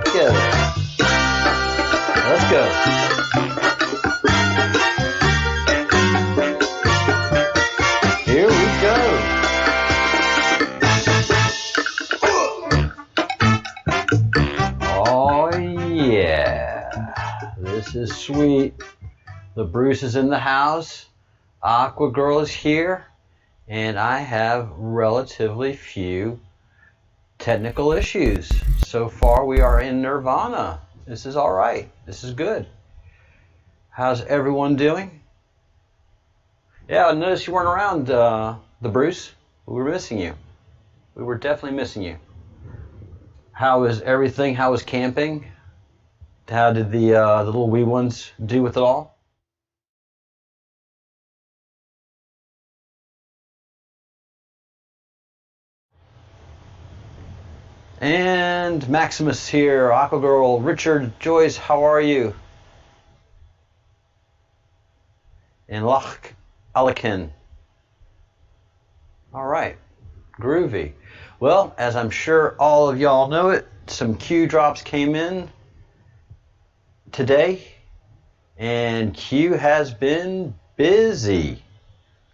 together. Let's go. Here we go. Oh yeah. This is sweet. The Bruce is in the house. Aqua Girl is here. And I have relatively few technical issues. So far we are in nirvana. This is all right. This is good. How's everyone doing? Yeah, I noticed you weren't around, the Bruce. We were missing you. We were definitely missing you. How is everything? How was camping? How did the little wee ones do with it all? And Maximus here, Aqua Girl, Richard, Joyce, how are you? And Lach Alakin. All right, groovy. Well, as I'm sure all of y'all know it, some Q drops came in today, and Q has been busy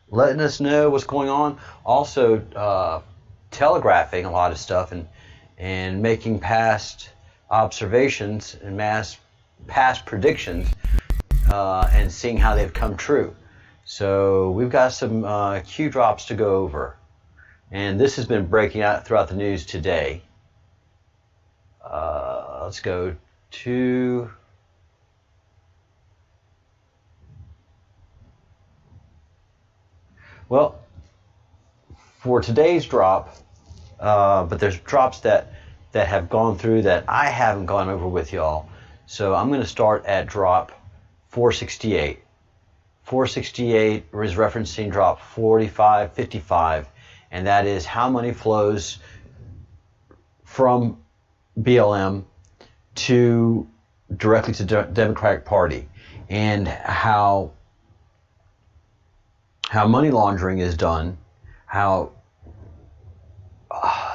letting us know what's going on. Also, telegraphing a lot of stuff and making past observations and past predictions and seeing how they've come true. So we've got some Q drops to go over. And this has been breaking out throughout the news today. Let's go to... Well, for today's drop, but there's drops that have gone through that I haven't gone over with y'all. So I'm going to start at drop 468. 468 is referencing drop 4555, and that is how money flows from BLM to directly to Democratic Party, and how money laundering is done, how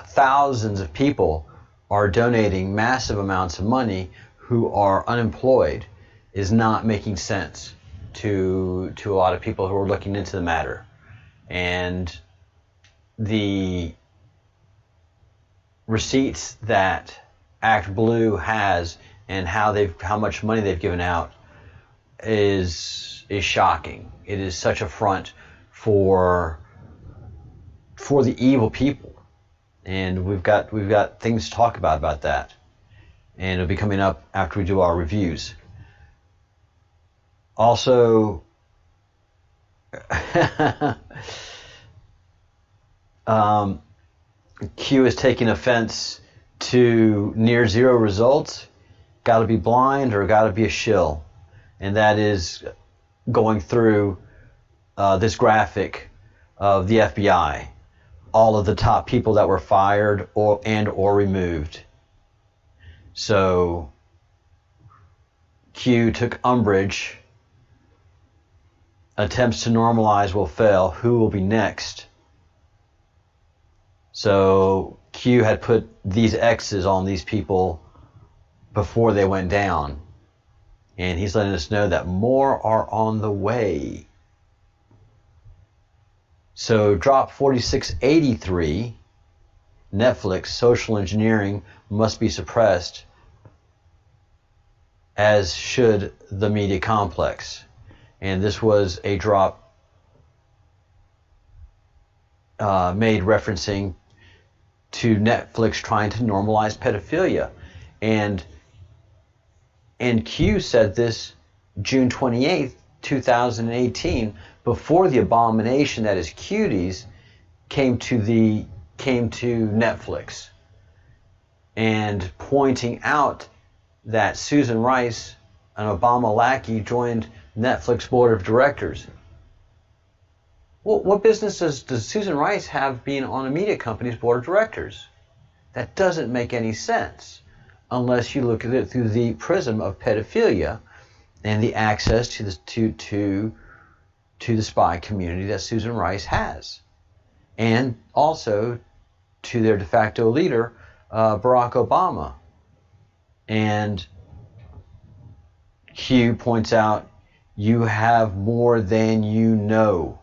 thousands of people are donating massive amounts of money who are unemployed is not making sense to a lot of people who are looking into the matter. And the receipts that Act Blue has and how much money they've given out is shocking. It is such a front for the evil people. And we've got things to talk about that, and it'll be coming up after we do our reviews. Also, Q is taking offense to near zero results. Got to be blind or got to be a shill, and that is going through this graphic of the FBI. All of the top people that were fired or removed. So Q took umbrage. Attempts to normalize will fail. Who will be next? So Q had put these X's on these people before they went down. And he's letting us know that more are on the way. So drop 4683, Netflix, social engineering must be suppressed, as should the media complex. And this was a drop made referencing to Netflix trying to normalize pedophilia. And Q said this June 28th, 2018, before the abomination that is Cuties came to Netflix, and pointing out that Susan Rice, an Obama lackey, joined Netflix board of directors. Well, what business does Susan Rice have being on a media company's board of directors? That doesn't make any sense unless you look at it through the prism of pedophilia and the access to the spy community that Susan Rice has, and also to their de facto leader, Barack Obama. And Q points out, you have more than you know.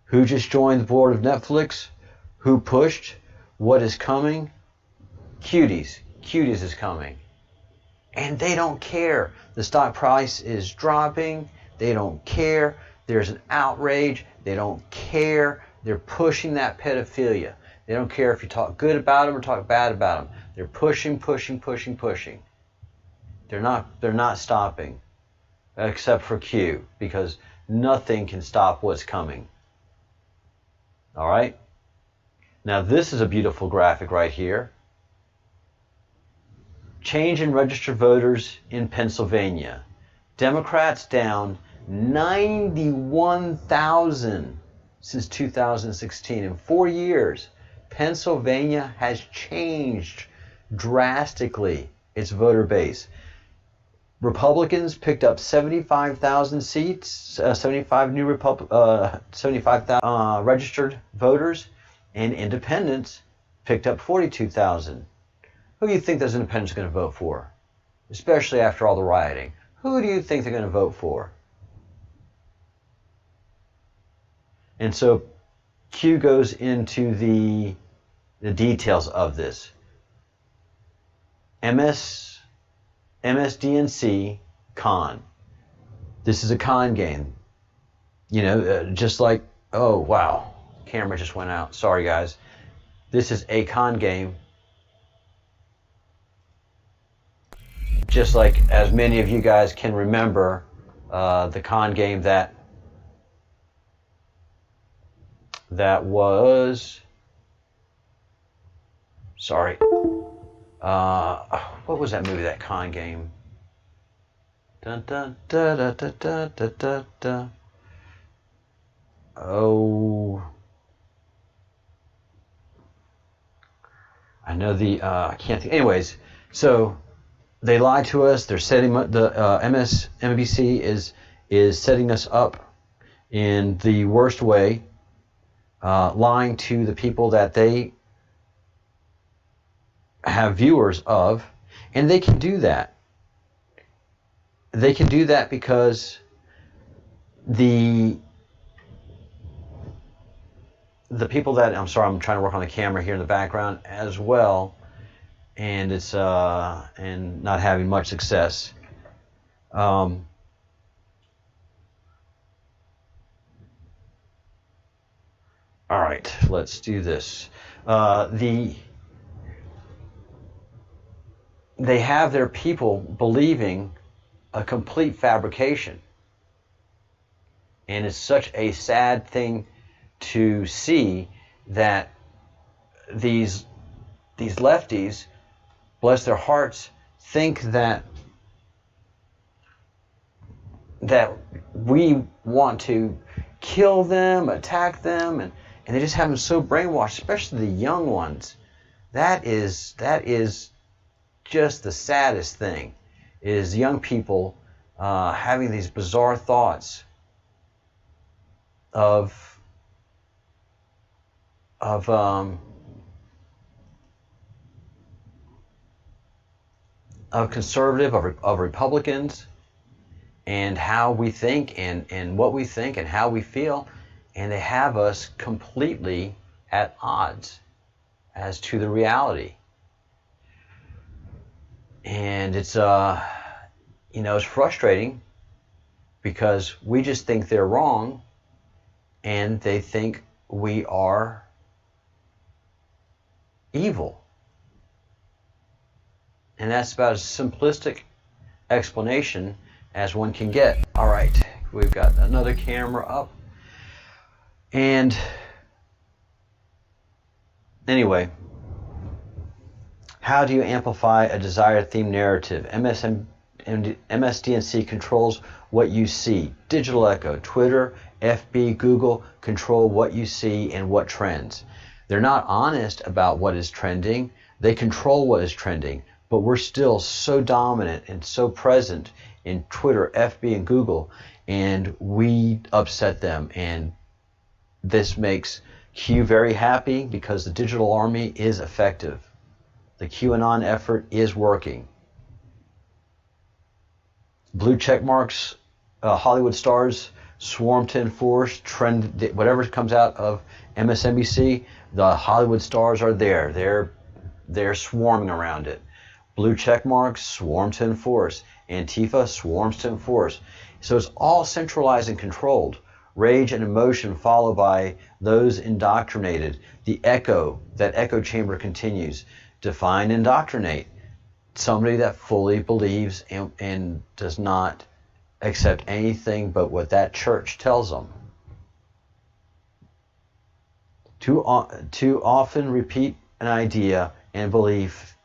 Who just joined the board of Netflix? Who pushed? What is coming? Cuties. Cuties is coming. And they don't care. The stock price is dropping. They don't care. There's an outrage. They don't care. They're pushing that pedophilia. They don't care if you talk good about them or talk bad about them. They're pushing, pushing, pushing, pushing. They're not stopping, except for Q, because nothing can stop what's coming. All right? Now this is a beautiful graphic right here. Change in registered voters in Pennsylvania. Democrats down 91,000 since 2016. In 4 years, Pennsylvania has changed drastically its voter base. Republicans picked up 75,000 seats, 75,000 registered voters, and independents picked up 42,000. Who do you think those independents are going to vote for? Especially after all the rioting. Who do you think they're going to vote for? And so Q goes into the details of this. MSDNC con. This is a con game. You know, just like, oh wow, camera just went out. Sorry guys. This is a con game. Just like as many of you guys can remember, the con game that was, sorry, what was that movie, that con game? Dun, dun, da, da, da, da, da, da, da. Oh, I know I can't think. Anyways, so they lie to us. They're setting the MSNBC is setting us up in the worst way, lying to the people that they have viewers of, and they can do that. They can do that because the people that, I'm sorry, I'm trying to work on the camera here in the background as well, and it's and not having much success. All right, let's do this. They have their people believing a complete fabrication, and it's such a sad thing to see that these lefties, bless their hearts, think that we want to kill them, attack them, and they just have them so brainwashed, especially the young ones. That is just the saddest thing, is young people having these bizarre thoughts of conservative, of Republicans, and how we think and what we think and how we feel, and they have us completely at odds as to the reality. And it's it's frustrating because we just think they're wrong and they think we are evil. And that's about as simplistic explanation as one can get. All right, we've got another camera up. And anyway, how do you amplify a desired theme narrative? MSDNC controls what you see. Digital Echo, Twitter, FB, Google control what you see and what trends. They're not honest about what is trending. They control what is trending, but we're still so dominant and so present in Twitter, FB, and Google, and we upset them. And this makes Q very happy because the digital army is effective. The QAnon effort is working. Blue check marks, Hollywood stars swarm to enforce trend. Whatever comes out of MSNBC, the Hollywood stars are there. They're swarming around it. Blue check marks swarm to enforce. Antifa swarms to enforce. So it's all centralized and controlled. Rage and emotion followed by those indoctrinated. That echo chamber continues. Define indoctrinate. Somebody that fully believes and does not accept anything but what that church tells them. Too often repeat an idea and belief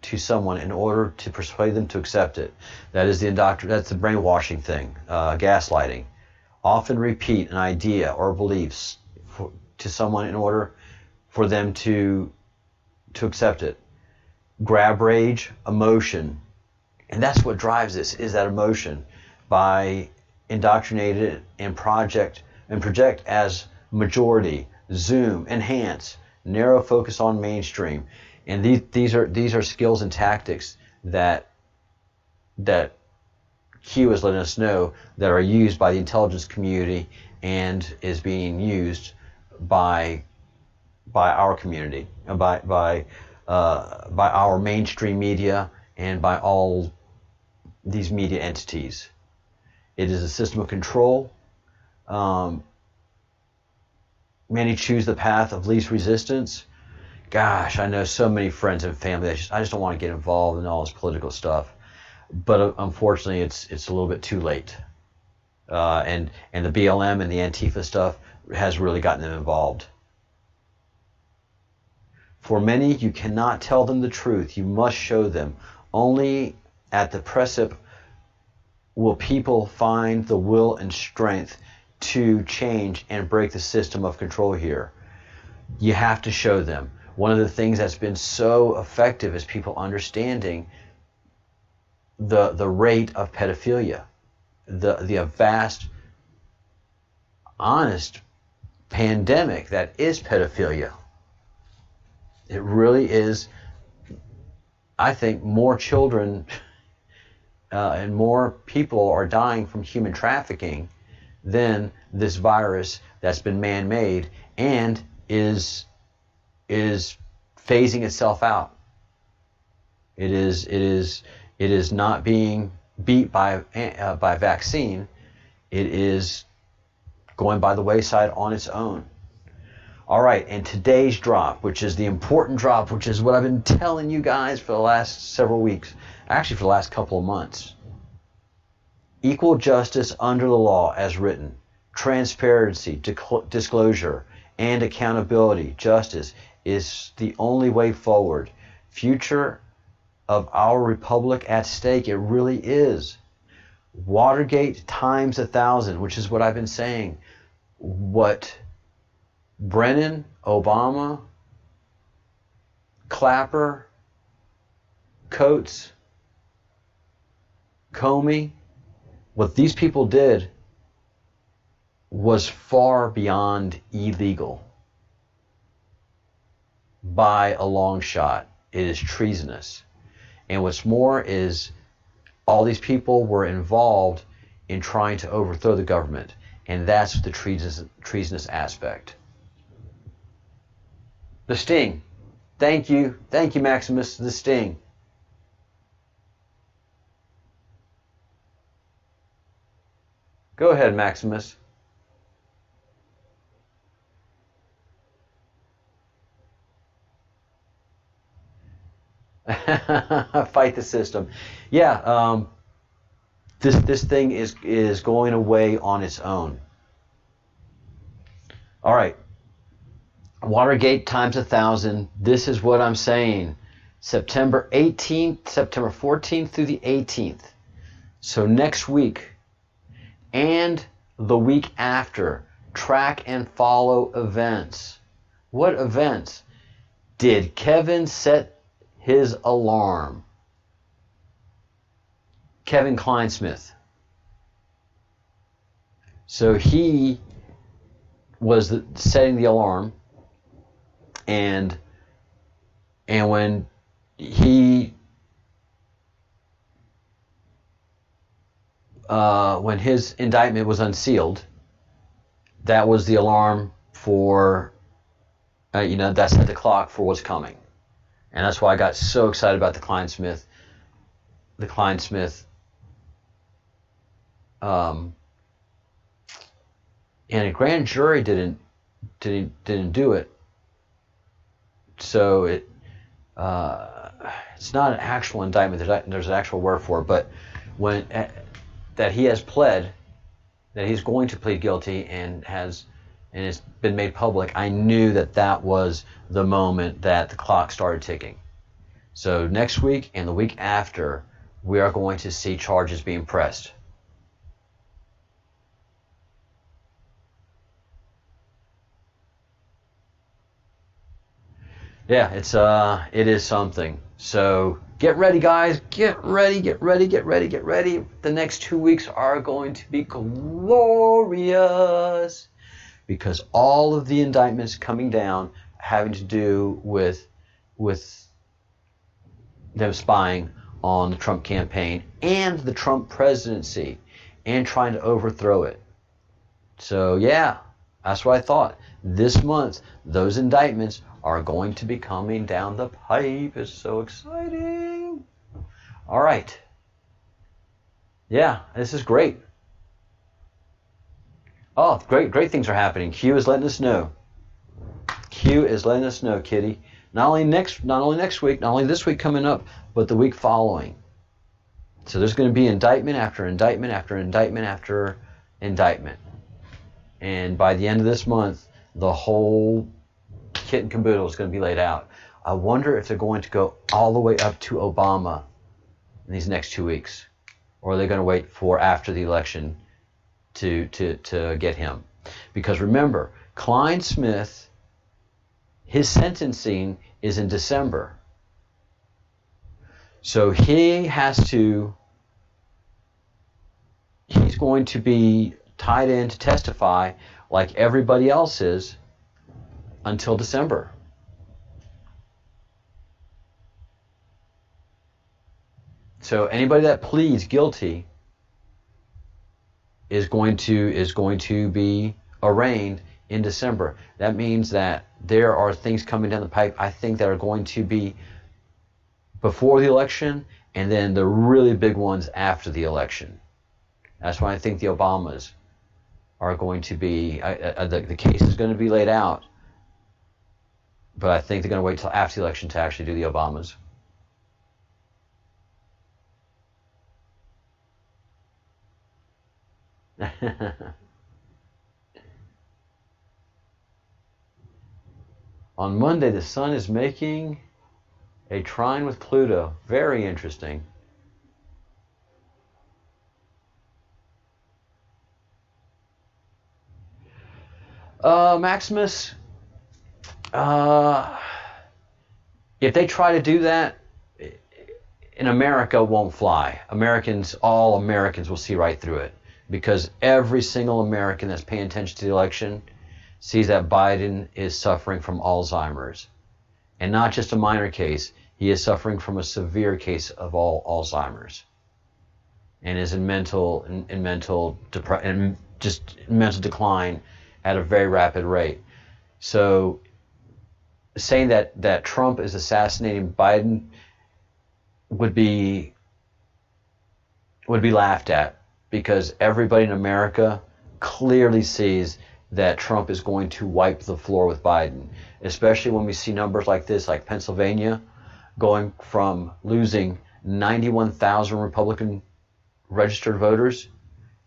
to someone in order to persuade them to accept it. That is that's the brainwashing thing, gaslighting. Often repeat an idea or beliefs to someone in order for them to accept it. Grab rage, emotion, and that's what drives this, is that emotion, by indoctrinated and project as majority, zoom, enhance, narrow focus on mainstream. And these are skills and tactics that Q is letting us know that are used by the intelligence community and is being used by our community, by our mainstream media, and by all these media entities. It is a system of control. Many choose the path of least resistance. Gosh, I know so many friends and family that I just don't want to get involved in all this political stuff. But unfortunately, it's a little bit too late. And the BLM and the Antifa stuff has really gotten them involved. For many, you cannot tell them the truth. You must show them. Only at the precipice will people find the will and strength to change and break the system of control here. You have to show them. One of the things that's been so effective is people understanding the rate of pedophilia, the vast, honest pandemic that is pedophilia. It really is. I think more children and more people are dying from human trafficking than this virus that's been man-made and is phasing itself out. It is not being beat by vaccine. It is going by the wayside on its own. All right, and today's drop, which is the important drop, which is what I've been telling you guys for the last several weeks, actually for the last couple of months. Equal justice under the law as written, transparency, disclosure, and accountability, justice is the only way forward. Future of our republic at stake, it really is. Watergate times 1,000, which is what I've been saying. What Brennan, Obama, Clapper, Coates, Comey, what these people did was far beyond illegal. By a long shot. It is treasonous. And what's more is all these people were involved in trying to overthrow the government. And that's the treasonous aspect. The sting. Thank you, Maximus. The sting. Go ahead, Maximus. Fight the system. Yeah, this thing is going away on its own. All right. Watergate times 1,000. This is what I'm saying. September 18th, September 14th through the 18th. So next week and the week after, track and follow events. What events? Did Kevin set his alarm? Kevin Kleinsmith. So he was setting the alarm, and when he when his indictment was unsealed, that was the alarm for that set the clock for what's coming, and that's why I got so excited about the Klein-Smith and a grand jury didn't do it, so it's not an actual indictment. There's an actual word for it, but when that he has pled, that he's going to plead guilty and it's been made public, I knew that was the moment that the clock started ticking. So next week and the week after, we are going to see charges being pressed. Yeah, it is something. So get ready, guys. Get ready. The next 2 weeks are going to be glorious because all of the indictments coming down having to do with them spying on the Trump campaign and the Trump presidency and trying to overthrow it. So yeah, that's what I thought. This month, those indictments are going to be coming down the pipe. It's so exciting. All right. Yeah, this is great. Oh, great things are happening. Q is letting us know. Q is letting us know, Kitty. Not only next week, not only this week coming up, but the week following. So there's going to be indictment after indictment after indictment after indictment. And by the end of this month, the whole kit and caboodle is going to be laid out. I wonder if they're going to go all the way up to Obama in these next 2 weeks, or are they going to wait for after the election to get him? Because remember, Klein-Smith, his sentencing is in December, so he's going to be tied in to testify like everybody else is until December. So anybody that pleads guilty is going to be arraigned in December. That means that there are things coming down the pipe, I think, that are going to be before the election, and then the really big ones after the election. That's why I think the Obamas are going to be, the case is going to be laid out, but I think they're going to wait till after the election to actually do the Obamas. On Monday, the sun is making a trine with Pluto. Very interesting. Maximus, if they try to do that, in America, won't fly. All Americans will see right through it, because every single American that's paying attention to the election sees that Biden is suffering from Alzheimer's, and not just a minor case. He is suffering from a severe case of Alzheimer's, and is in mental decline at a very rapid rate. So saying that Trump is assassinating Biden would be laughed at, because everybody in America clearly sees that Trump is going to wipe the floor with Biden, especially when we see numbers like this, like Pennsylvania going from losing 91,000 Republican registered voters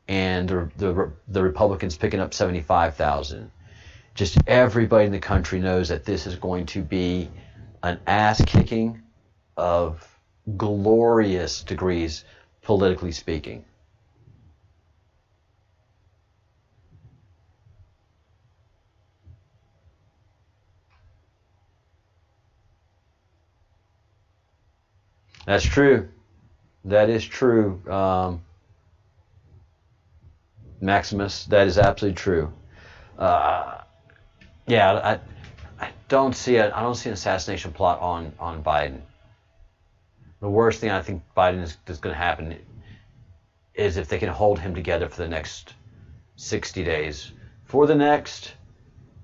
and the Republicans picking up 75,000. Just everybody in the country knows that this is going to be an ass-kicking of glorious degrees, politically speaking. That's true. That is true, Maximus. That is absolutely true. Yeah, I don't see an assassination plot on Biden. The worst thing I think Biden is going to happen is if they can hold him together for the next 60 days. For the next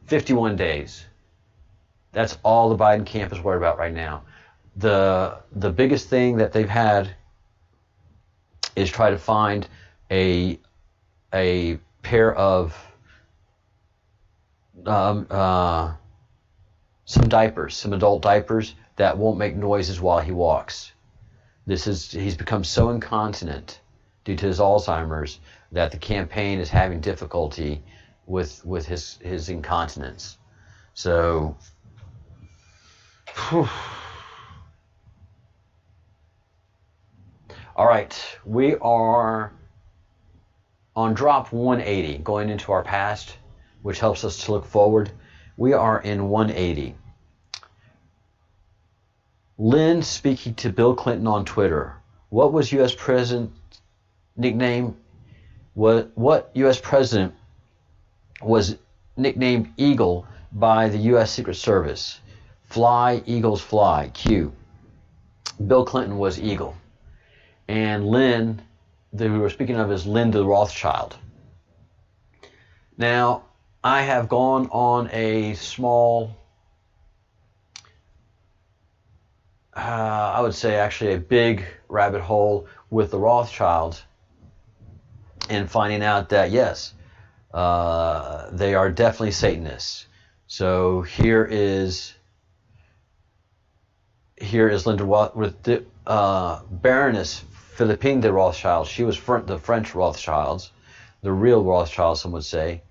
51 days. That's all the Biden camp is worried about right now. The biggest thing that they've had is try to find a pair of some diapers, some adult diapers that won't make noises while he walks. He's become so incontinent due to his Alzheimer's that the campaign is having difficulty with his incontinence. So, whew. All right, we are on drop 180, going into our past, which helps us to look forward. We are in 180. Lynn speaking to Bill Clinton on Twitter. What was U.S. President nickname? What U.S. President was nicknamed Eagle by the U.S. Secret Service? Fly, Eagles fly. Q. Bill Clinton was Eagle. And Lynn, that we were speaking of, is Linda Rothschild. Now, I have gone on a small, I would say actually a big rabbit hole with the Rothschilds, and finding out that yes, they are definitely Satanists. So here is Linda with the Baroness Philippine de Rothschild. She was the French Rothschilds, the real Rothschilds, some would say.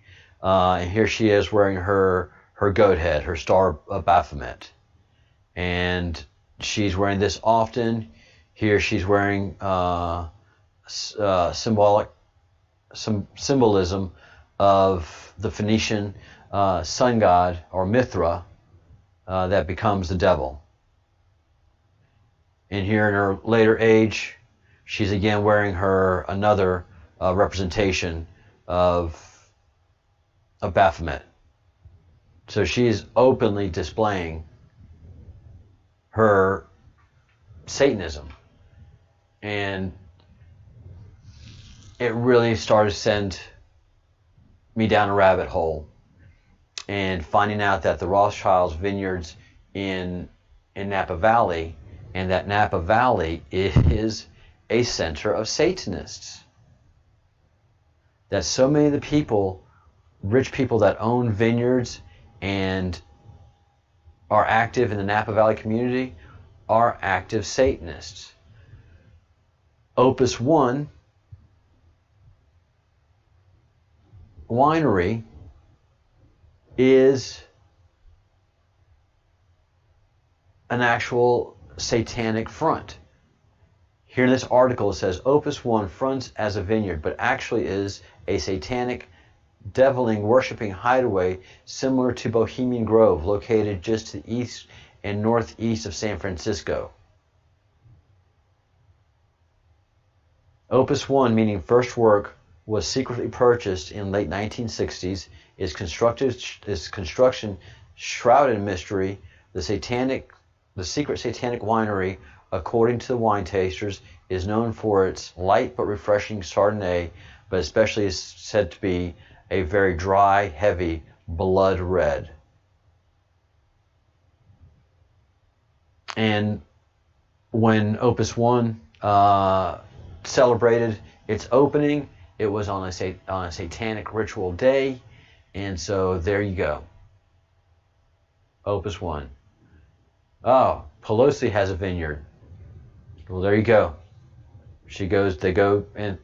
And here she is wearing her goat head, her star of Baphomet. And she's wearing this often. Here she's wearing symbolism of the Phoenician sun god, or Mithra, that becomes the devil. And here in her later age, she's again wearing another representation of Baphomet. So she's openly displaying her Satanism. And it really started to send me down a rabbit hole, and finding out that the Rothschilds' vineyards in Napa Valley, and that Napa Valley is a center of Satanists. That so many of the people, rich people that own vineyards and are active in the Napa Valley community, are active Satanists. Opus One winery is an actual satanic front. Here in this article it says Opus One fronts as a vineyard, but actually is a satanic, deviling, worshipping hideaway similar to Bohemian Grove, located just to the east and northeast of San Francisco. Opus One, meaning first work, was secretly purchased in late 1960s. Its construction shrouded in mystery. The secret satanic winery, according to the wine tasters, is known for its light but refreshing Chardonnay, but especially is said to be a very dry, heavy blood red. And when Opus One celebrated its opening, it was on a satanic ritual day, and so there you go. Opus One. Oh, Pelosi has a vineyard. Well, there you go. They go and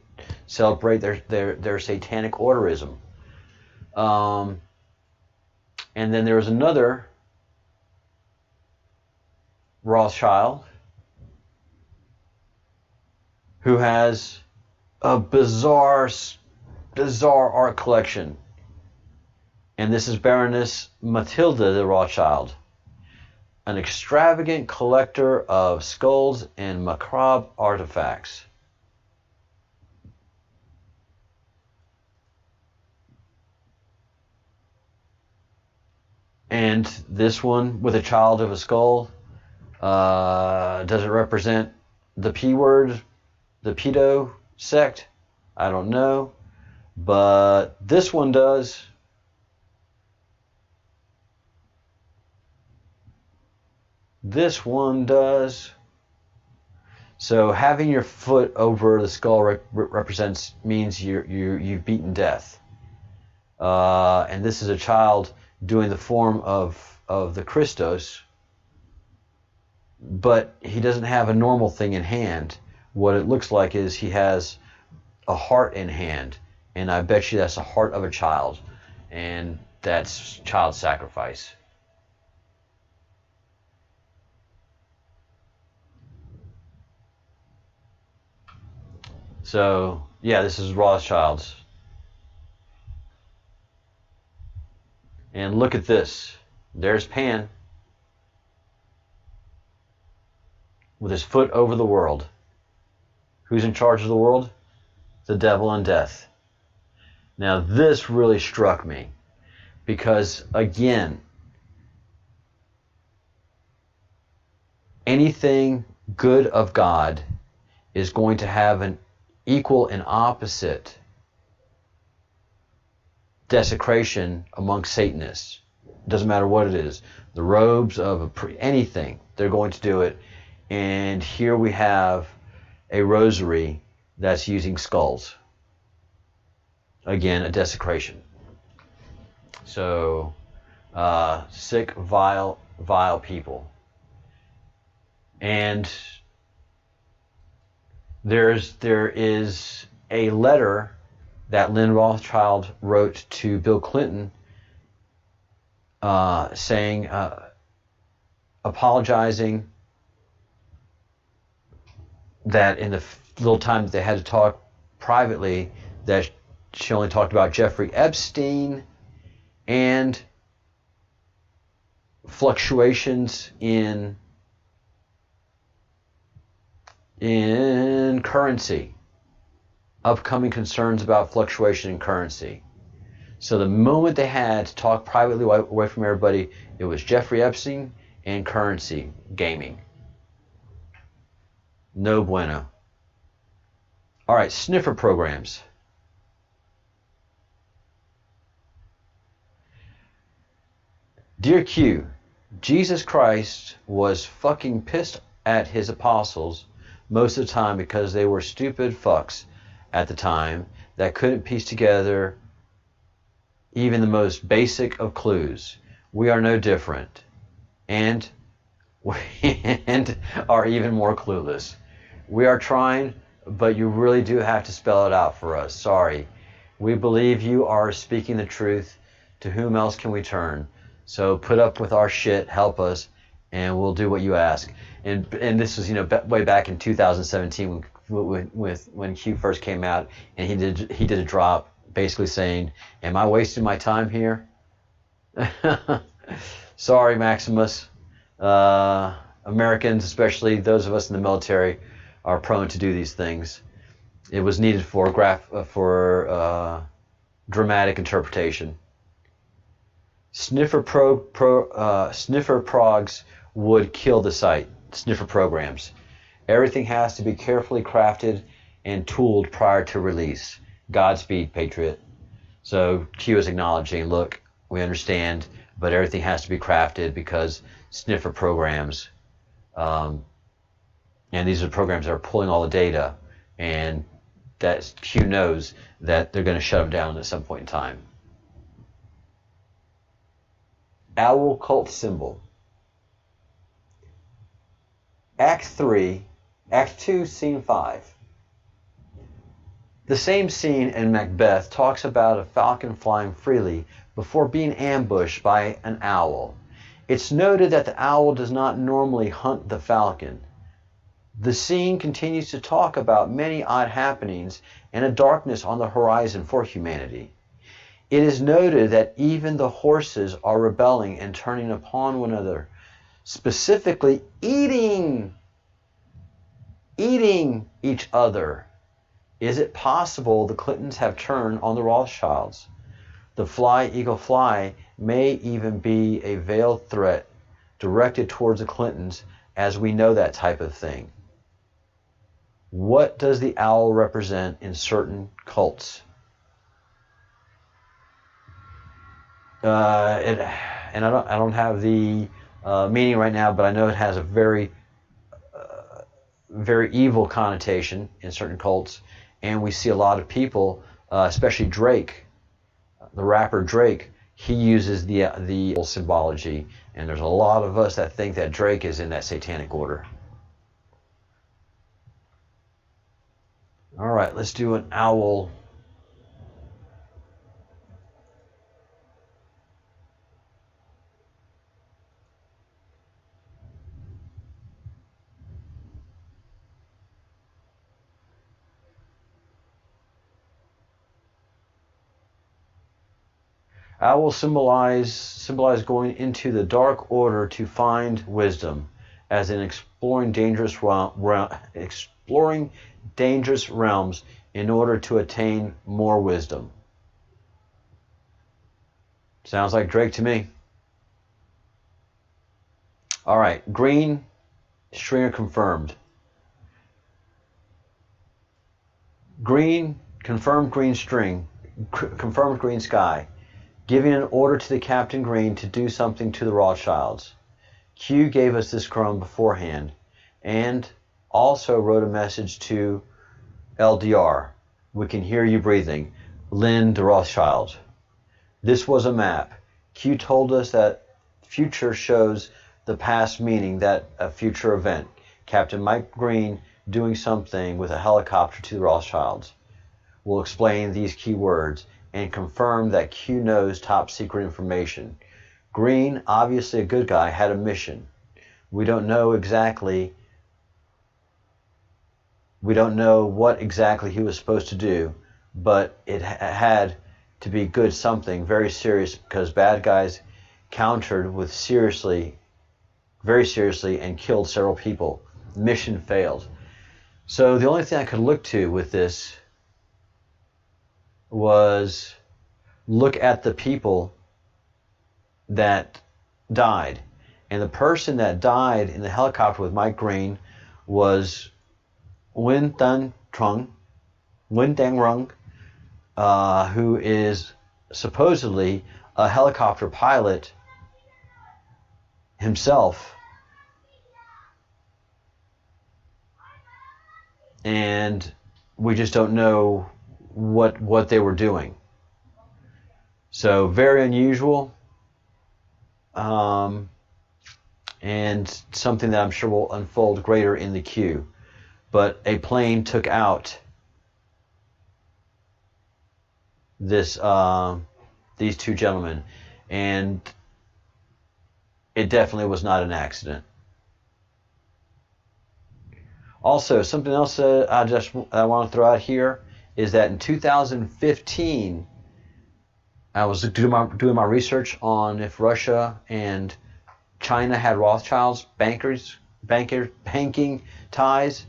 celebrate their satanic orderism. And then there was another Rothschild who has a bizarre art collection. And this is Baroness Matilda de Rothschild, an extravagant collector of skulls and macabre artifacts. And this one with a child of a skull, does it represent the P word, the pedo sect? I don't know. But this one does. This one does. So having your foot over the skull means you've beaten death. And this is a child doing the form of the Christos, but he doesn't have a normal thing in hand. What it looks like is he has a heart in hand, and I bet you that's the heart of a child, and that's child sacrifice. So yeah, this is Rothschild's. And look at this. There's Pan with his foot over the world. Who's in charge of the world? The devil and death. Now this really struck me because, again, anything good of God is going to have an equal and opposite desecration amongst Satanists. It doesn't matter what it is. The robes of anything, they're going to do it. And here we have a rosary that's using skulls. Again, a desecration. So, sick, vile people. And there is a letter that Lynn Rothschild wrote to Bill Clinton saying, apologizing that in the little time that they had to talk privately, that she only talked about Jeffrey Epstein and fluctuations in currency, upcoming concerns about fluctuation in currency. So the moment they had to talk privately away from everybody, it was Jeffrey Epstein and currency gaming. No bueno. All right, sniffer programs. Dear Q, Jesus Christ was fucking pissed at his apostles most of the time because they were stupid fucks at the time that couldn't piece together even the most basic of clues. We are no different and are even more clueless. We are trying, but you really do have to spell it out for us. Sorry. We believe you are speaking the truth. To whom else can we turn? So put up with our shit, help us, and we'll do what you ask. And this was, way back in 2017 when Q first came out, and he did a drop basically saying, "Am I wasting my time here?" Sorry, Maximus. Americans, especially those of us in the military, are prone to do these things. It was needed for dramatic interpretation. Sniffer progs would kill the site. Sniffer programs. Everything has to be carefully crafted and tooled prior to release. Godspeed, Patriot. So Q is acknowledging, look, we understand, but everything has to be crafted because sniffer programs, and these are programs that are pulling all the data, and that Q knows that they're going to shut them down at some point in time. Owl cult symbol. Act 2, Scene 5. The same scene in Macbeth talks about a falcon flying freely before being ambushed by an owl. It's noted that the owl does not normally hunt the falcon. The scene continues to talk about many odd happenings and a darkness on the horizon for humanity. It is noted that even the horses are rebelling and turning upon one another, specifically eating each other. Is it possible the Clintons have turned on the Rothschilds? The fly, eagle, fly may even be a veiled threat directed towards the Clintons, as we know that type of thing. What does the owl represent in certain cults? And I don't have the meaning right now, but I know it has a very very evil connotation in certain cults, and we see a lot of people, especially Drake, the rapper Drake. He uses the symbology, and there's a lot of us that think that Drake is in that satanic order. All right, let's do an owl. Owls symbolize going into the dark order to find wisdom, as in exploring dangerous realms in order to attain more wisdom. Sounds like Drake to me. All right, green stringer confirmed. Green confirmed green string, confirmed green sky. Giving an order to the Captain Green to do something to the Rothschilds. Q gave us this crumb beforehand, and also wrote a message to LDR. We can hear you breathing. Lynn the Rothschild. This was a map. Q told us that future shows the past, meaning that a future event. Captain Mike Green doing something with a helicopter to the Rothschilds. We'll explain these key words and confirm that Q knows top secret information. Green, obviously a good guy, had a mission. We don't know what exactly he was supposed to do, but it had to be good something very serious, because bad guys countered with very seriously, and killed several people. Mission failed. So the only thing I could look to with this was look at the people that died. And the person that died in the helicopter with Mike Green was Win Tan Trung, who is supposedly a helicopter pilot himself. And we just don't know what they were doing. So very unusual, and something that I'm sure will unfold greater in the queue. But a plane took out these two gentlemen, and it definitely was not an accident. Also, something else that I want to throw out here is that in 2015, I was doing my research on if Russia and China had Rothschilds banking ties.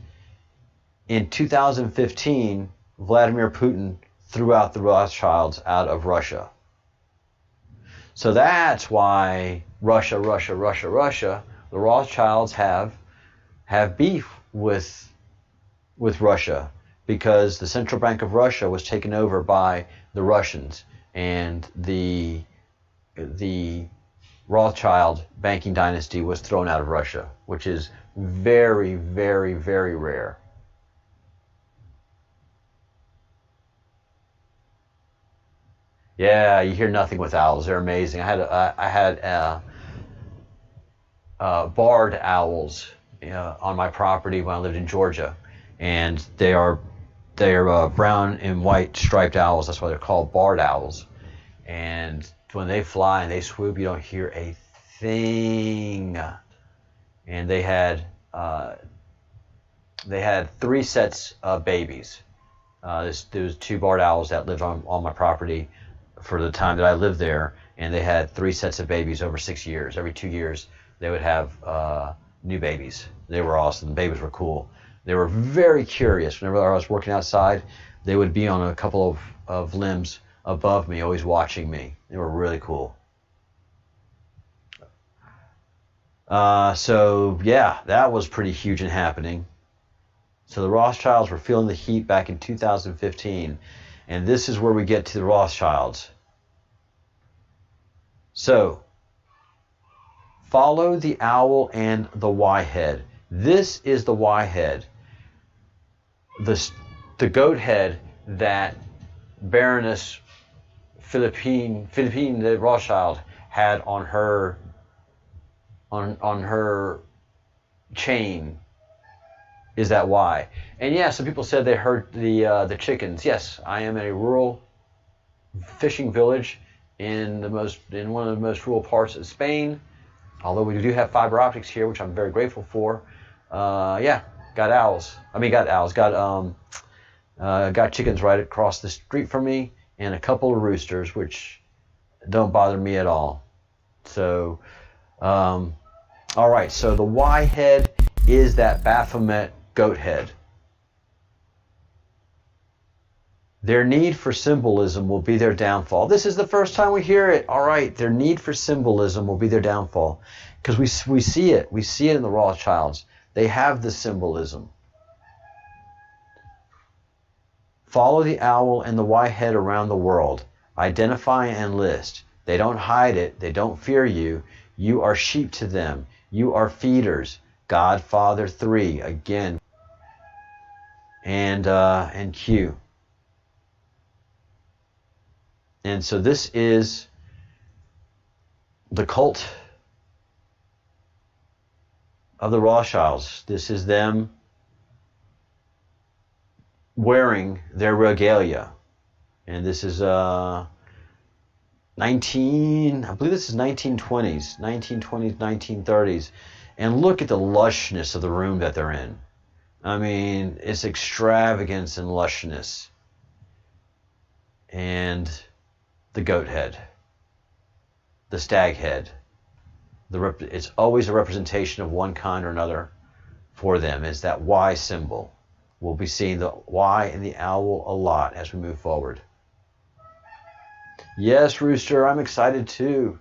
In 2015, Vladimir Putin threw out the Rothschilds out of Russia. So that's why Russia, the Rothschilds have beef with Russia, because the Central Bank of Russia was taken over by the Russians, and the Rothschild banking dynasty was thrown out of Russia, which is very, very, very rare. Yeah, you hear nothing with owls. They're amazing. I had barred owls on my property when I lived in Georgia, and they are brown and white striped owls. That's why they're called barred owls. And when they fly and they swoop, you don't hear a thing. And they had 3 sets of babies. There was 2 barred owls that lived on my property for the time that I lived there, and they had 3 sets of babies over 6 years. Every 2 years, they would have new babies. They were awesome. The babies were cool. They were very curious. Whenever I was working outside, they would be on a couple of limbs above me, always watching me. They were really cool. So yeah, that was pretty huge and happening. So the Rothschilds were feeling the heat back in 2015. And this is where we get to the Rothschilds. So, follow the owl and the Y head. This is the Y head. The goat head that Baroness Philippine the Rothschild had on her chain is that Y. And yeah, some people said they heard the chickens. Yes, I am in a rural fishing village in one of the most rural parts of Spain. Although we do have fiber optics here, which I'm very grateful for. Yeah, got owls. Got chickens right across the street from me, and a couple of roosters, which don't bother me at all. So, all right. So the Y head is that Baphomet goat head. Their need for symbolism will be their downfall. This is the first time we hear it. All right, their need for symbolism will be their downfall. Because we see it. We see it in the Rothschilds. They have the symbolism. Follow the owl and the Y head around the world. Identify and list. They don't hide it. They don't fear you. You are sheep to them. You are feeders. Godfather 3, again. And Q. And so this is the cult of the Rothschilds. This is them wearing their regalia. And this is I believe this is 1920s, 1930s. And look at the lushness of the room that they're in. I mean, it's extravagance and lushness. And the goat head, the stag head. It's always a representation of one kind or another for them. It's that Y symbol. We'll be seeing the Y and the owl a lot as we move forward. Yes, Rooster, I'm excited too.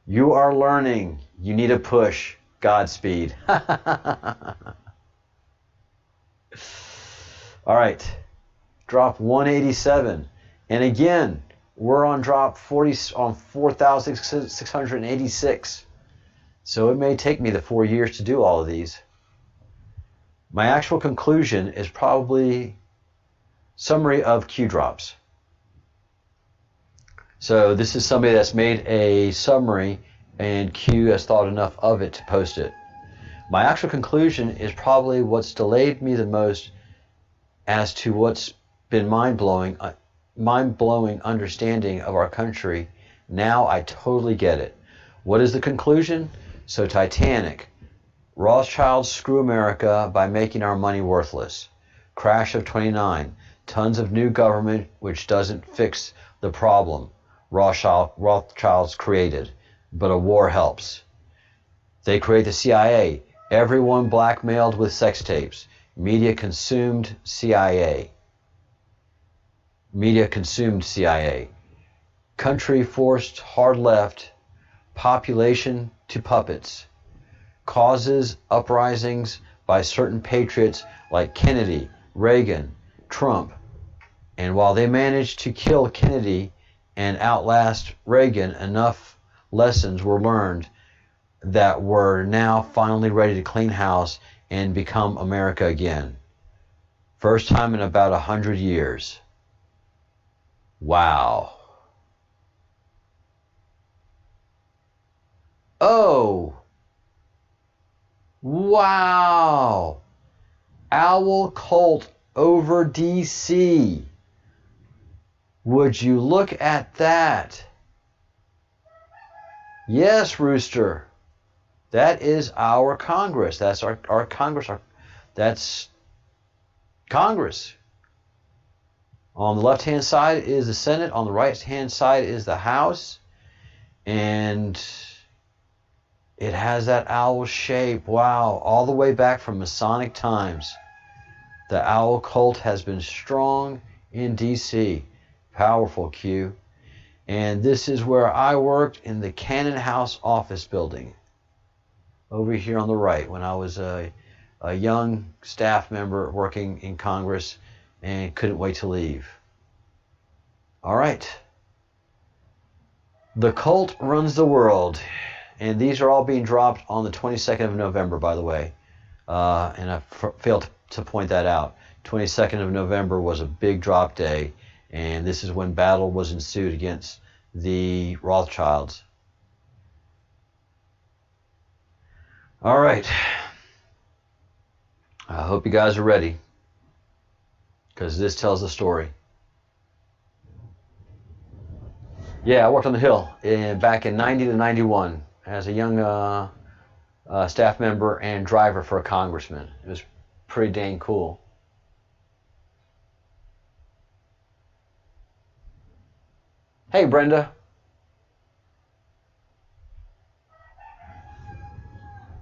You are learning. You need a push. Godspeed. All right. Drop 187. And again, we're on drop 4,686. So it may take me the 4 years to do all of these. My actual conclusion is probably summary of Q drops. So this is somebody that's made a summary and Q has thought enough of it to post it. My actual conclusion is probably what's delayed me the most as to what's been mind-blowing understanding of our country. Now I totally get it. What is the conclusion? So Titanic. Rothschilds screw America by making our money worthless. Crash of 29. Tons of new government which doesn't fix the problem Rothschilds created. But a war helps. They create the CIA. Everyone blackmailed with sex tapes. Media consumed CIA. Country forced hard left. Population to puppets. Causes uprisings by certain patriots like Kennedy, Reagan, Trump. And while they managed to kill Kennedy and outlast Reagan, enough lessons were learned that we're now finally ready to clean house and become America again. First time in about 100 years. Wow. Oh. Wow. Owl cult over DC. Would you look at that? Yes, Rooster. That is our Congress. That's our Congress. That's Congress. On the left-hand side is the Senate. On the right-hand side is the House. And it has that owl shape. Wow. All the way back from Masonic times. The owl cult has been strong in DC. Powerful, Q. And this is where I worked in the Cannon House office building. Over here on the right when I was a a young staff member working in Congress and couldn't wait to leave. All right. The cult runs the world. And these are all being dropped on the 22nd of November, by the way. And I failed to point that out. 22nd of November was a big drop day. And this is when battle was ensued against the Rothschilds. All right. I hope you guys are ready, because this tells the story. Yeah, I worked on the Hill back in 90 to 91 as a young staff member and driver for a congressman. It was pretty dang cool. Hey, Brenda.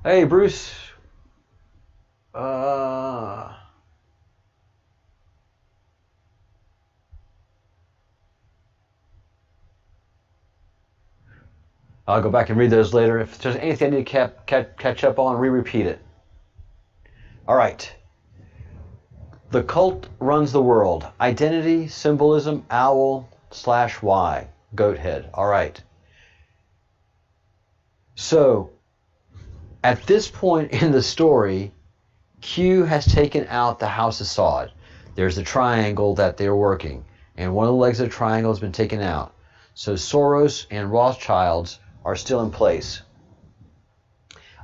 Hey, Bruce. I'll go back and read those later. If there's anything I need to catch up on, repeat it. All right. The cult runs the world. Identity, symbolism, owl/Y, goat head. All right. So, at this point in the story, Q has taken out the House of Sod. There's the triangle that they're working, and one of the legs of the triangle has been taken out. So Soros and Rothschilds are still in place.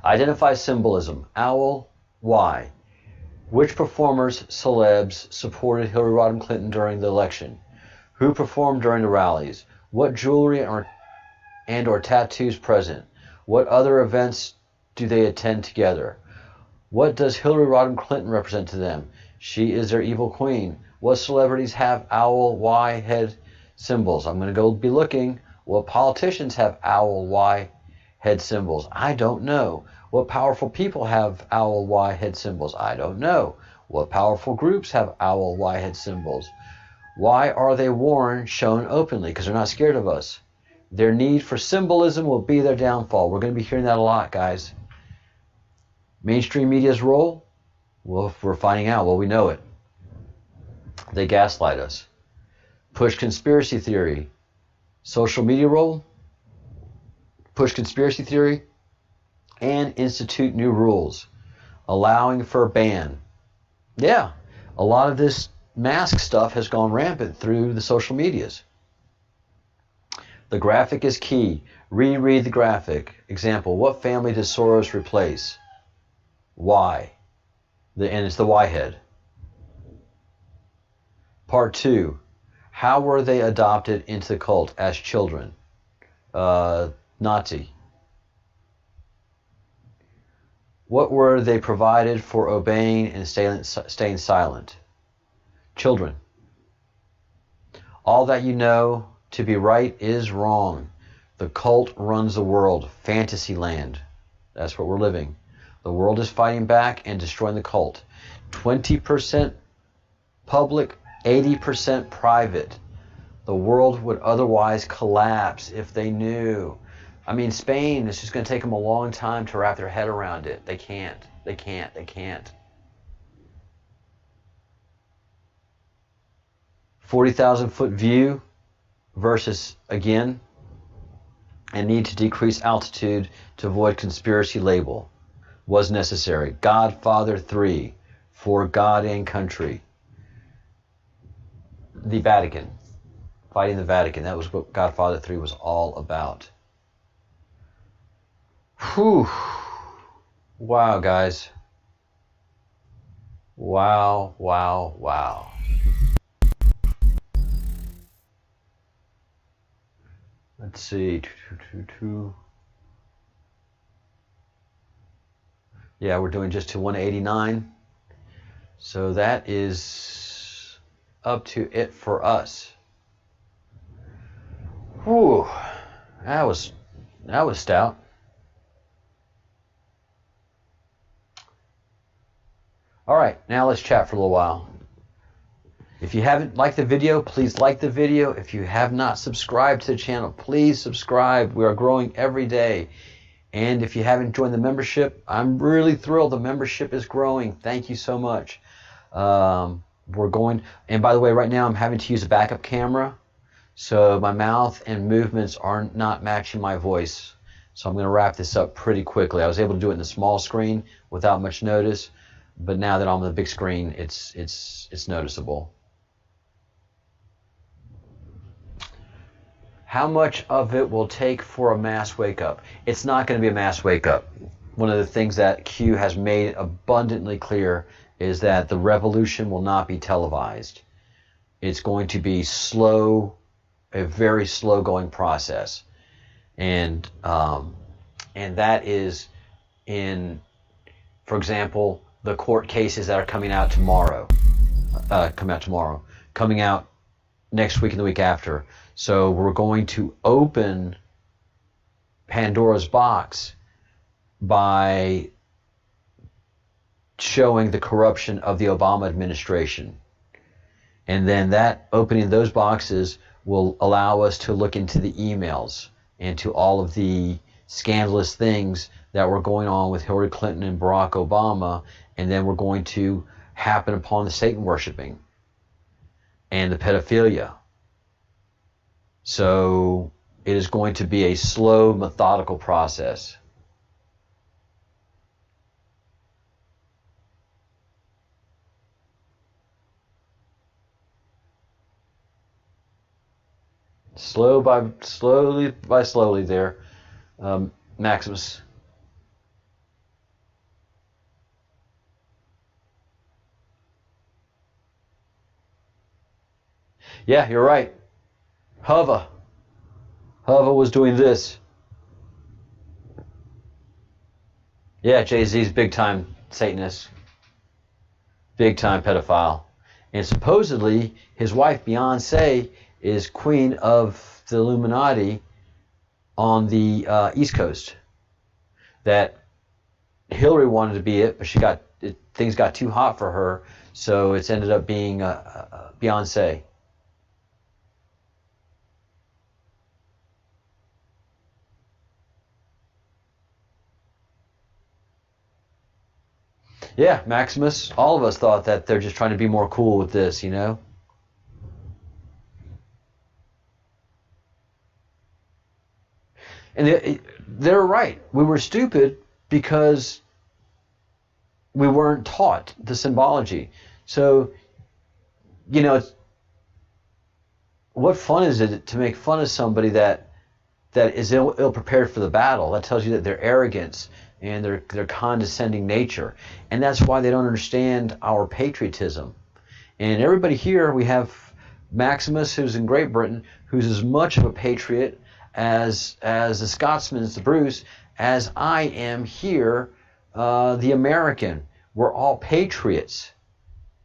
Identify symbolism. Owl, Y. Which performers, celebs, supported Hillary Rodham Clinton during the election? Who performed during the rallies? What jewelry and or tattoos present? What other events do they attend together? What does Hillary Rodham Clinton represent to them? She is their evil queen. What celebrities have owl, Y head symbols? I'm going to go be looking. What politicians have owl, Y head symbols? I don't know. What powerful people have owl, Y head symbols? I don't know. What powerful groups have owl, Y head symbols? Why are they worn, shown openly? Because they're not scared of us. Their need for symbolism will be their downfall. We're going to be hearing that a lot, guys. Mainstream media's role? Well, we're finding out. Well, we know it. They gaslight us. Push conspiracy theory. Social media role? Push conspiracy theory. And institute new rules. Allowing for a ban. Yeah, a lot of this mask stuff has gone rampant through the social medias. The graphic is key. Reread the graphic. Example, what family does Soros replace? Y. And it's the Y head. Part 2. How were they adopted into the cult as children? Nazi. What were they provided for obeying and staying silent? Children. All that you know to be right is wrong. The cult runs the world. Fantasy land. That's what we're living. The world is fighting back and destroying the cult. 20% public, 80% private. The world would otherwise collapse if they knew. I mean, Spain, it's just going to take them a long time to wrap their head around it. They can't. They can't. They can't. 40,000 foot view versus, again, a need to decrease altitude to avoid conspiracy label was necessary. Godfather 3, for God and country. The Vatican. Fighting the Vatican. That was what Godfather 3 was all about. Whew. Wow, guys. Wow, wow, wow. Let's see. Yeah, we're doing just to 189. So that is up to it for us. Whew. That was stout. All right, now let's chat for a little while. If you haven't liked the video, please like the video. If you have not subscribed to the channel, please subscribe. We are growing every day. And if you haven't joined the membership, I'm really thrilled. The membership is growing. Thank you so much. We're going, and by the way, right now I'm having to use a backup camera. So my mouth and movements are not matching my voice. So I'm going to wrap this up pretty quickly. I was able to do it in the small screen without much notice, but now that I'm on the big screen, it's noticeable. How much of it will take for a mass wake up? It's not going to be a mass wake up. One of the things that Q has made abundantly clear is that the revolution will not be televised. It's going to be slow, a very slow going process. And that is in, for example, the court cases that are coming out tomorrow, coming out next week and the week after. So we're going to open Pandora's box by showing the corruption of the Obama administration. And then that opening those boxes will allow us to look into the emails and to all of the scandalous things that were going on with Hillary Clinton and Barack Obama, and then we're going to happen upon the Satan worshiping and the pedophilia. So it is going to be a slow, methodical process. Slowly by slowly there, Maximus. Yeah, you're right. Hava was doing this. Yeah, Jay-Z's big time Satanist, big time pedophile, and supposedly his wife Beyonce is queen of the Illuminati on the East Coast. That Hillary wanted to be it, but things got too hot for her, so it's ended up being Beyonce. Yeah, Maximus, all of us thought that they're just trying to be more cool with this, you know? And they're right. We were stupid because we weren't taught the symbology. So, you know, what fun is it to make fun of somebody that is ill prepared for the battle? That tells you that their arrogance and their condescending nature. And that's why they don't understand our patriotism. And everybody here, we have Maximus, who's in Great Britain, who's as much of a patriot as the Scotsman, as the Bruce, as I am here, the American. We're all patriots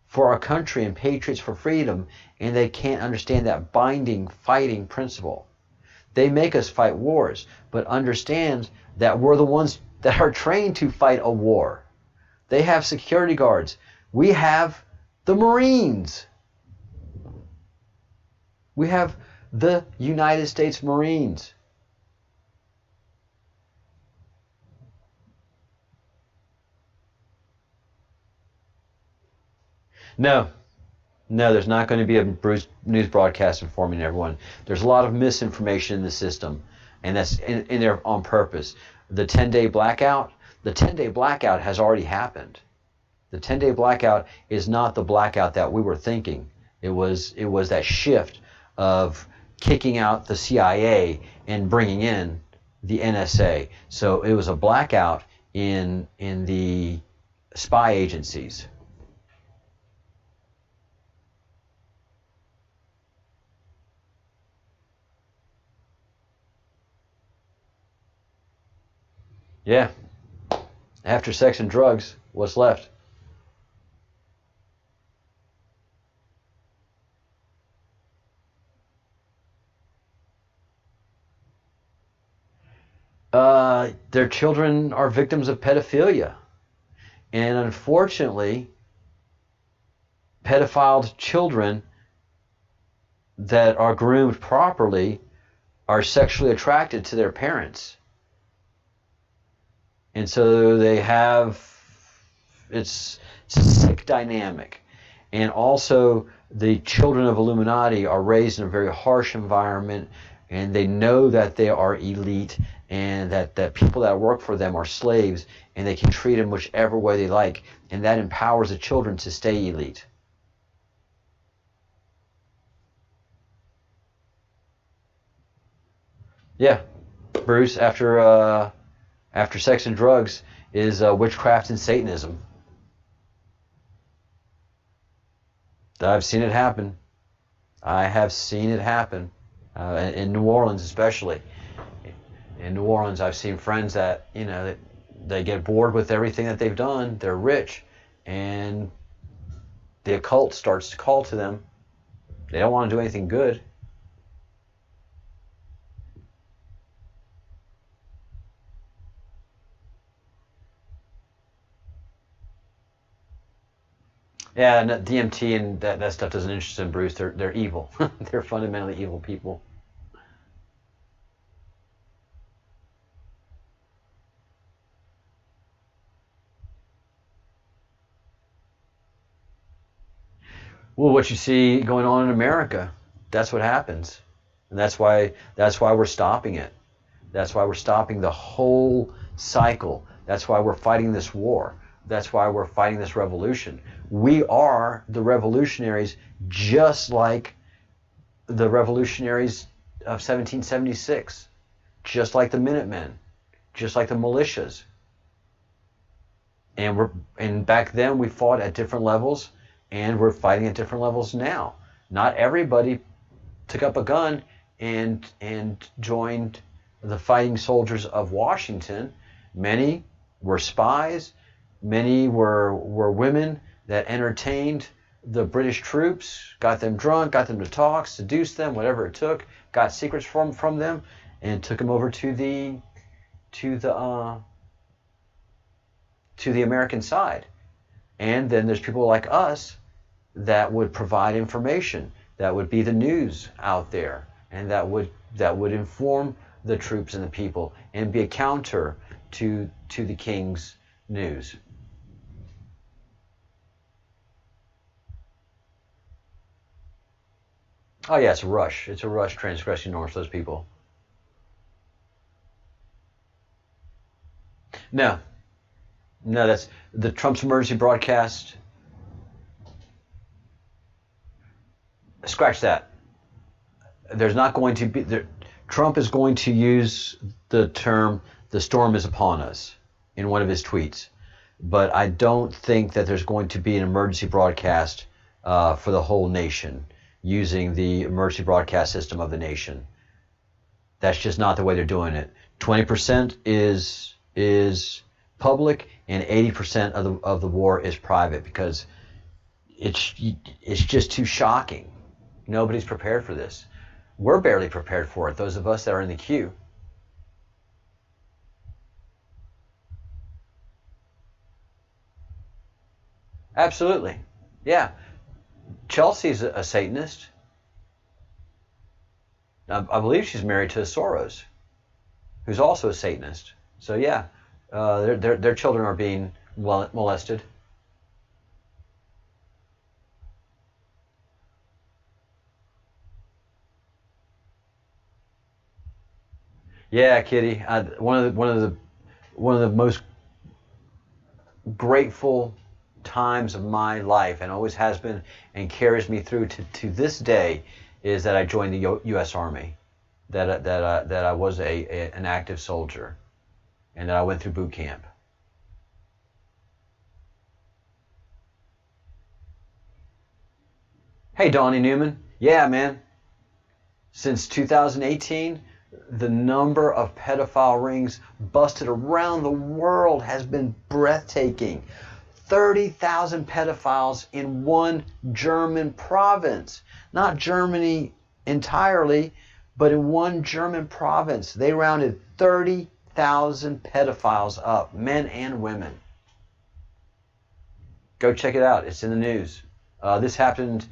for our country and patriots for freedom, and they can't understand that binding, fighting principle. They make us fight wars, but understand that we're the ones that are trained to fight a war. They have security guards. We have the Marines. We have the United States Marines. No, there's not going to be a news broadcast informing everyone. There's a lot of misinformation in the system, and that's in there on purpose. The 10-day blackout has already happened. The 10-day blackout is not the blackout that we were thinking. It was that shift of kicking out the CIA and bringing in the NSA. So it was a blackout in the spy agencies. Yeah. After sex and drugs, what's left? Their children are victims of pedophilia. And unfortunately, pedophile children that are groomed properly are sexually attracted to their parents. And so they have, it's a sick dynamic. And also the children of Illuminati are raised in a very harsh environment, and they know that they are elite and that people that work for them are slaves, and they can treat them whichever way they like, and that empowers the children to stay elite. Yeah, Bruce, after sex and drugs is witchcraft and Satanism. I've seen it happen. I have seen it happen in New Orleans, especially. In New Orleans, I've seen friends that they get bored with everything that they've done. They're rich, and the occult starts to call to them. They don't want to do anything good. Yeah, and DMT and that stuff doesn't interest them, Bruce. They're evil. They're fundamentally evil people. Well, what you see going on in America, that's what happens, and that's why we're stopping it. That's why we're stopping the whole cycle. That's why we're fighting this war. That's why we're fighting this revolution. We are the revolutionaries, just like the revolutionaries of 1776, just like the Minutemen, just like the militias. And back then we fought at different levels, and we're fighting at different levels now. Not everybody took up a gun and joined the fighting soldiers of Washington. Many were spies. Many were women that entertained the British troops, got them drunk, got them to talk, seduced them, whatever it took, got secrets from them, and took them over to the American side. And then there's people like us that would provide information, that would be the news out there, and that would inform the troops and the people and be a counter to the king's news. Oh yeah, it's a rush. It's a rush transgressing norms for those people. No, no, that's the Trump's emergency broadcast. Scratch that. There's not going to be there. Trump is going to use the term "the storm is upon us" in one of his tweets, but I don't think that there's going to be an emergency broadcast for the whole nation using the emergency broadcast system of the nation. That's just not the way they're doing it. 20% is public, and 80% of the war is private, because it's just too shocking. Nobody's prepared for this. We're barely prepared for it, those of us that are in the queue. Absolutely. Yeah. Chelsea's a Satanist. I believe she's married to Soros, who's also a Satanist. So yeah, their children are being molested. Yeah, Kitty. One of the most grateful times of my life, and always has been, and carries me through to this day, is that I joined the U.S. Army, that I was an active soldier, and that I went through boot camp. Hey, Donnie Newman. Yeah, man. Since 2018, the number of pedophile rings busted around the world has been breathtaking. 30,000 pedophiles in one German province. Not Germany entirely, but in one German province. They rounded 30,000 pedophiles up, men and women. Go check it out. It's in the news. This happened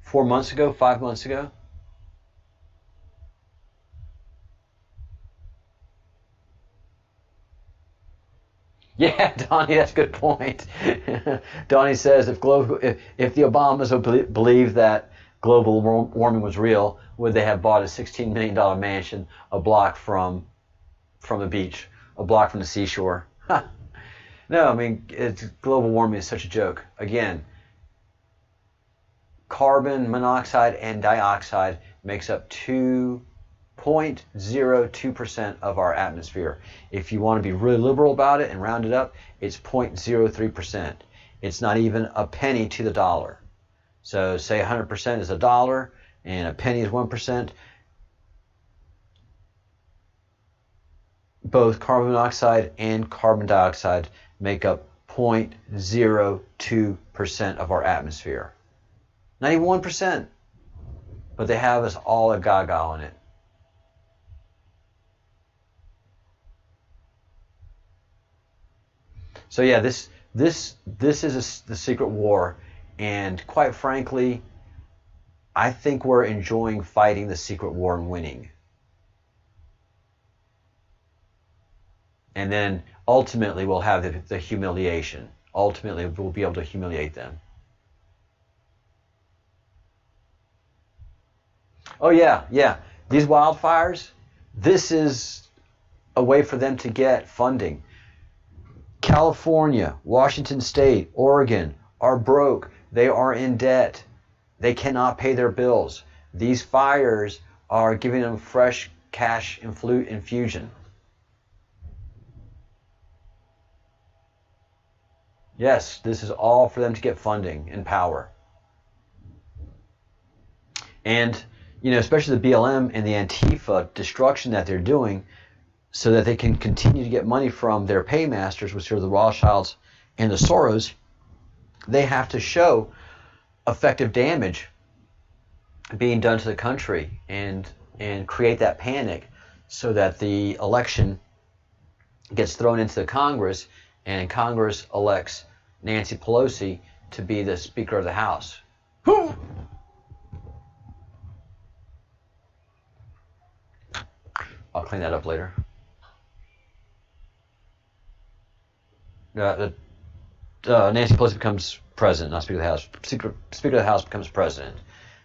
4 months ago, 5 months ago. Yeah, Donnie, that's a good point. Donnie says if the Obamas would believe that global warming was real, would they have bought a $16 million mansion a block from the beach, a block from the seashore? No, I mean, global warming is such a joke. Again, carbon monoxide and dioxide makes up 2.02% of our atmosphere. If you want to be really liberal about it and round it up, it's 0.03%. It's not even a penny to the dollar. So say 100% is $1 and a penny is 1%. Both carbon monoxide and carbon dioxide make up 0.02% of our atmosphere. Not even 1%. But they have us all a gaga on it. So yeah, this is the secret war, and quite frankly, I think we're enjoying fighting the secret war and winning. And then ultimately we'll have the humiliation. Ultimately we'll be able to humiliate them. Oh yeah. These wildfires, this is a way for them to get funding. California, Washington State, Oregon are broke. They are in debt. They cannot pay their bills. These fires are giving them fresh cash infusion. Yes, this is all for them to get funding and power. And, especially the BLM and the Antifa destruction that they're doing so that they can continue to get money from their paymasters, which are the Rothschilds and the Soros, they have to show effective damage being done to the country and create that panic so that the election gets thrown into the Congress and Congress elects Nancy Pelosi to be the Speaker of the House. I'll clean that up later. Nancy Pelosi becomes president, not Speaker of the House. Speaker of the House becomes president,